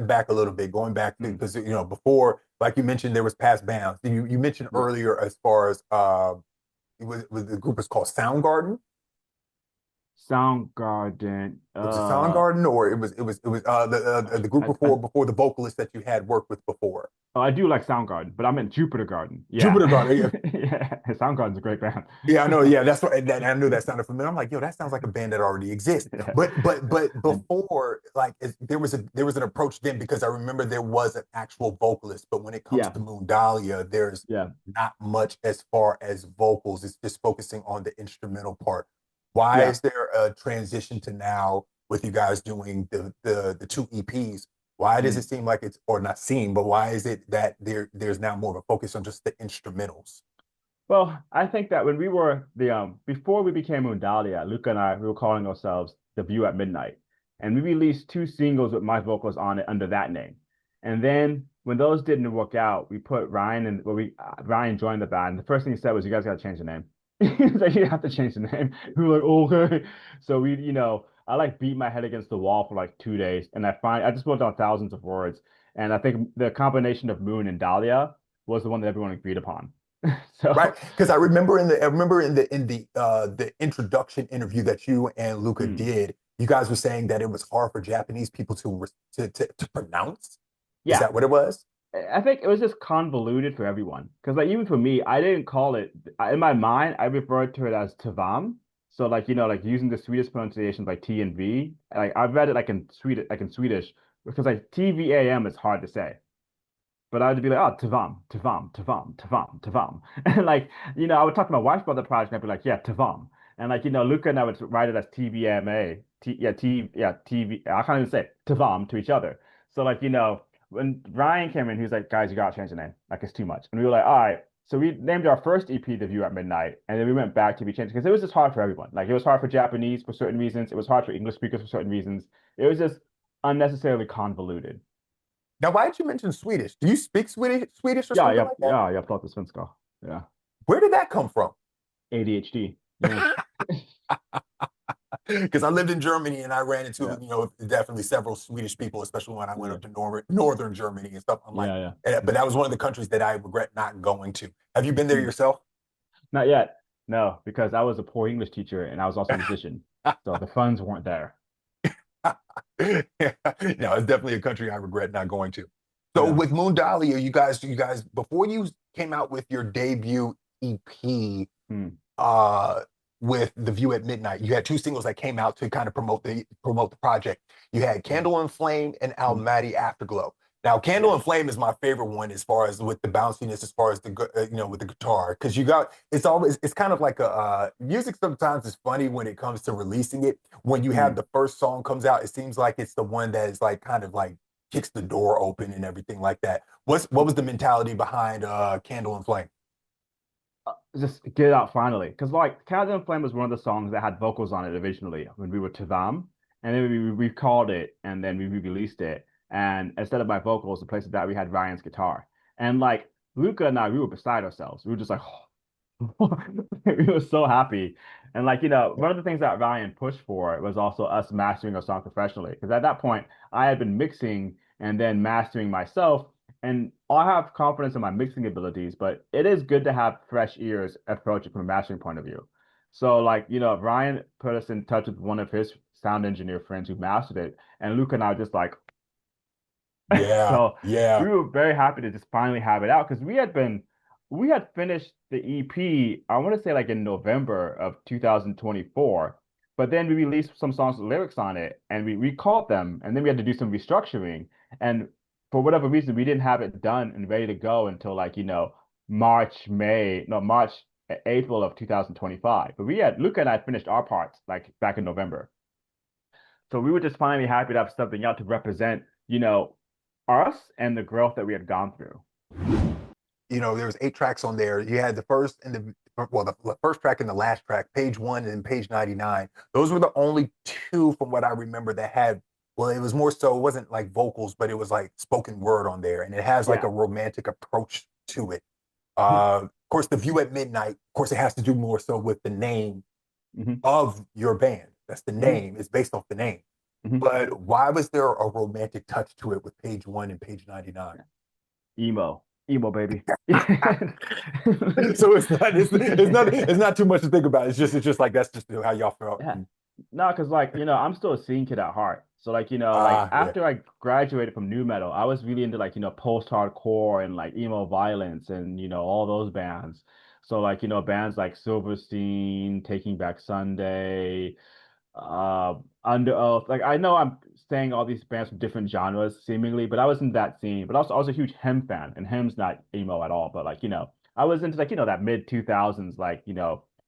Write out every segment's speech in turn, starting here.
step back a little bit, going back to, because before, like you mentioned, there was past bounds. You mentioned Yeah. earlier as far as it was the group is called Soundgarden. Soundgarden. Was it Soundgarden, or it was the group before the vocalist that you had worked with before? Oh, I do like Soundgarden, but I meant Jupiter Garden. Yeah. Jupiter Garden. Yeah, Yeah. Soundgarden's a great band. yeah, I know. Yeah, that's what I knew that sounded familiar. I'm like, yo, that sounds like a band that already exists. Yeah. But And before, like, there was an approach then because I remember there was an actual vocalist. But when it comes yeah, to Moondahlia, there's yeah, not much as far as vocals. It's just focusing on the instrumental part. Why yeah. is there a transition to now with you guys doing the two EPs? Why does it Mm. seem like it's, or not seem, but why is it that there's now more of a focus on just the instrumentals? Well, I think that when we were the before we became Moondahlia, Luca and I, we were calling ourselves The View at Midnight. And we released two singles with my vocals on it under that name. And then when those didn't work out, we put Ryan and well, we Ryan joined the band. The first thing he said was, "You guys got to change the name." He's like, "You have to change the name." We were like, "Okay." So I like beat my head against the wall for like 2 days, and I just wrote down thousands of words. And I think the combination of Moon and Dahlia was the one that everyone agreed upon. Right, So, because I remember in the introduction interview that you and Luca mm, did, you guys were saying that it was hard for Japanese people to pronounce. Is yeah, that what it was? I think it was just convoluted for everyone. Because like even for me, I didn't call it in my mind. I referred to it as Tavam. So like like using the Swedish pronunciations like T and V. Like I've read it like in Swedish because like TVAM is hard to say. But I would be like, oh, Tavam, Tavam, Tavam, Tavam, Tavam. And like, I would talk to my wife about the project and I'd be like, yeah, Tavam. And like, Luca and I would write it as TVMA. Yeah, TV. I can't even say it, Tavam to each other. So like, when Ryan came in, he was like, guys, you gotta change the name. Like it's too much. And we were like, all right. So we named our first EP The View at Midnight, and then we went back to be changed because it was just hard for everyone. Like it was hard for Japanese for certain reasons. It was hard for English speakers for certain reasons. It was just unnecessarily convoluted. Now, why did you mention Swedish? Do you speak Swedish or Ja, something like that? jag pratar svenska. Yeah. Where did that come from? ADHD. Yeah. Because I lived in Germany and I ran into, Yeah. definitely several Swedish people, especially when I went Yeah. up to northern Germany and stuff. I'm like, Yeah. Yeah. but that was one of the countries that I regret not going to. Have you been there Hmm. yourself? Not yet. No, because I was a poor English teacher and I was also a musician. So the funds weren't there. No, it's definitely a country I regret not going to. So Yeah. with Moondahlia, you guys, before you came out with your debut EP, Hmm. uh, with The View at Midnight, you had two singles that came out to kind of promote the project. You had Hmm. Candle and Flame and Hmm. Almaty Afterglow. Now, Candle Yeah. and Flame is my favorite one as far as with the bounciness, as far as with the guitar, because it's kind of like music sometimes is funny when it comes to releasing it. When you have Hmm. the first song comes out, it seems like it's the one that is like kind of like kicks the door open and everything like that. What was the mentality behind Candle and Flame? Just get it out finally. Because like Candle and Flame was one of the songs that had vocals on it originally when we were Tavam. And then we recalled it and then we released it. And instead of my vocals, the place of that we had Ryan's guitar. And like Luca and I, we were beside ourselves. We were just like, we were so happy. And like, one of the things that Ryan pushed for was also us mastering our song professionally. Because at that point, I had been mixing and then mastering myself. And I have confidence in my mixing abilities, but it is good to have fresh ears approach it from a mastering point of view. So like, Ryan put us in touch with one of his sound engineer friends who mastered it. And Luca and I were just like, Yeah, so we yeah. were very happy to just finally have it out because we had finished the EP, I want to say like in November of 2024, but then we released some songs with lyrics on it and we recalled them and then we had to do some restructuring. And for whatever reason, we didn't have it done and ready to go until like, March, April of 2025. But Luca and I finished our parts like back in November. So we were just finally happy to have something out to represent, us and the growth that we had gone through. There was 8 tracks on there. You had the first and the first track and the last track, page one and page 99. Those were the only two from what I remember that had, well, it was more so, it wasn't like vocals, but it was like spoken word on there. And it has like Yeah. a romantic approach to it. Of course, The View at Midnight, of course, it has to do more so with the name Hmm. of your band. That's the Hmm. name, it's based off the name. Mhm. but why was there a romantic touch to it with page one and page 99? Emo baby. So it's not too much to think about. It's just like that's just how y'all felt. Yeah. No, because like, I'm still a scene kid at heart. So like, like Ah, yeah, after I graduated from new metal, I was really into like, post-hardcore and like emo violence and all those bands. So like, bands like Silverstein, Taking Back Sunday, uh Under Oath. Like I know I'm saying all these bands from different genres seemingly, but I was in that scene. But I was a huge Hem fan, and Hem's not emo at all, but like, I was into like, that mid 2000s, like,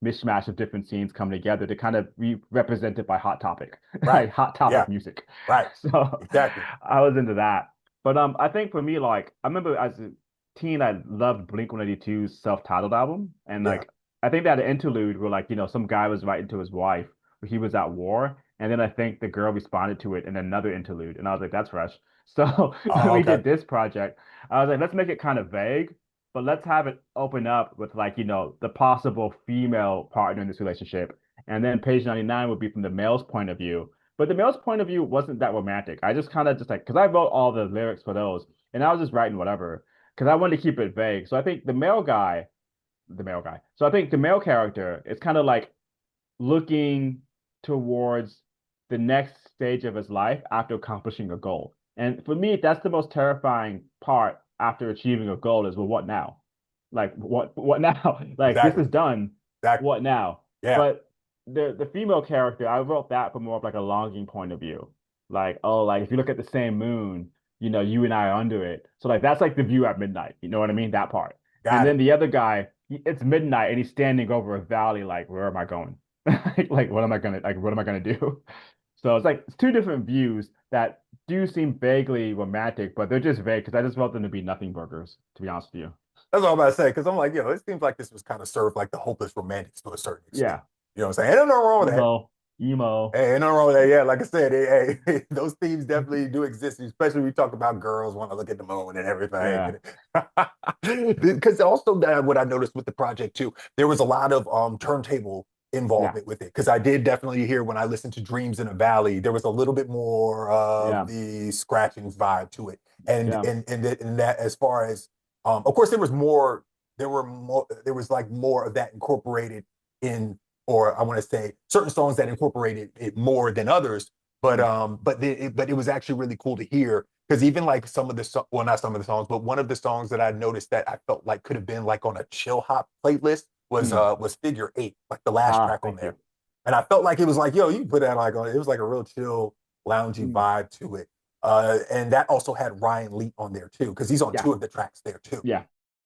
mishmash of different scenes come together to kind of be represented by Hot Topic, right, like Hot yeah, Topic music. right, So exactly. I was into that. But I think for me, like I remember as a teen, I loved Blink-182's self-titled album. And Yeah. like I think that interlude where like, some guy was writing to his wife where he was at war. And then I think the girl responded to it in another interlude. And I was like, that's fresh. So when Oh, we okay. did this project, I was like, let's make it kind of vague, but let's have it open up with like, the possible female partner in this relationship. And then page 99 would be from the male's point of view. But the male's point of view wasn't that romantic. I just kind of just like, because I wrote all the lyrics for those and I was just writing whatever because I wanted to keep it vague. So I think the male guy. So I think the male character is kind of like looking towards the next stage of his life after accomplishing a goal. And for me, that's the most terrifying part after achieving a goal is, well, what now? Like what now? Like this Exactly. is done. Exactly. What now? Yeah. But the female character, I wrote that from more of like a longing point of view. Like, oh, like if you look at the same moon, you and I are under it. So like that's like the view at midnight. You know what I mean? That part. And Got then it. the other guy, it's midnight and he's standing over a valley, like, where am I going? Like what am I gonna do? So it's like it's two different views that do seem vaguely romantic, but they're just vague because I just want them to be nothing burgers, to be honest with you. That's all I'm about to say. Because I'm like, it seems like this was kind of served like the hopeless romantics to a certain extent. Yeah. You know what I'm saying? Ain't nothing wrong with that. Emo, emo. Hey, ain't nothing wrong with that. Yeah, like I said, hey, those themes definitely do exist, especially when we talk about girls want to look at the moon and Yeah. everything. Because also that what I noticed with the project too, there was a lot of turntable Yeah. involvement with it. Because I did definitely hear when I listened to Dreams in a Valley, there was a little bit more of Yeah. the scratching vibe to it, and Yeah. that as far as of course there was like more of that incorporated in, or I want to say certain songs that incorporated it more than others. But Mm. but it was actually really cool to hear because even like well, not some of the songs, but one of the songs that I noticed that I felt like could have been like on a chill hop playlist Mm. was Figure Eight, like the last Ah, track on thank you. there. And I felt like it was like, yo, you put that like on, it was like a real chill, loungy Mm. vibe to it. And that also had Ryan Lee on there too, because he's on Yeah. two of the tracks there too. Yeah.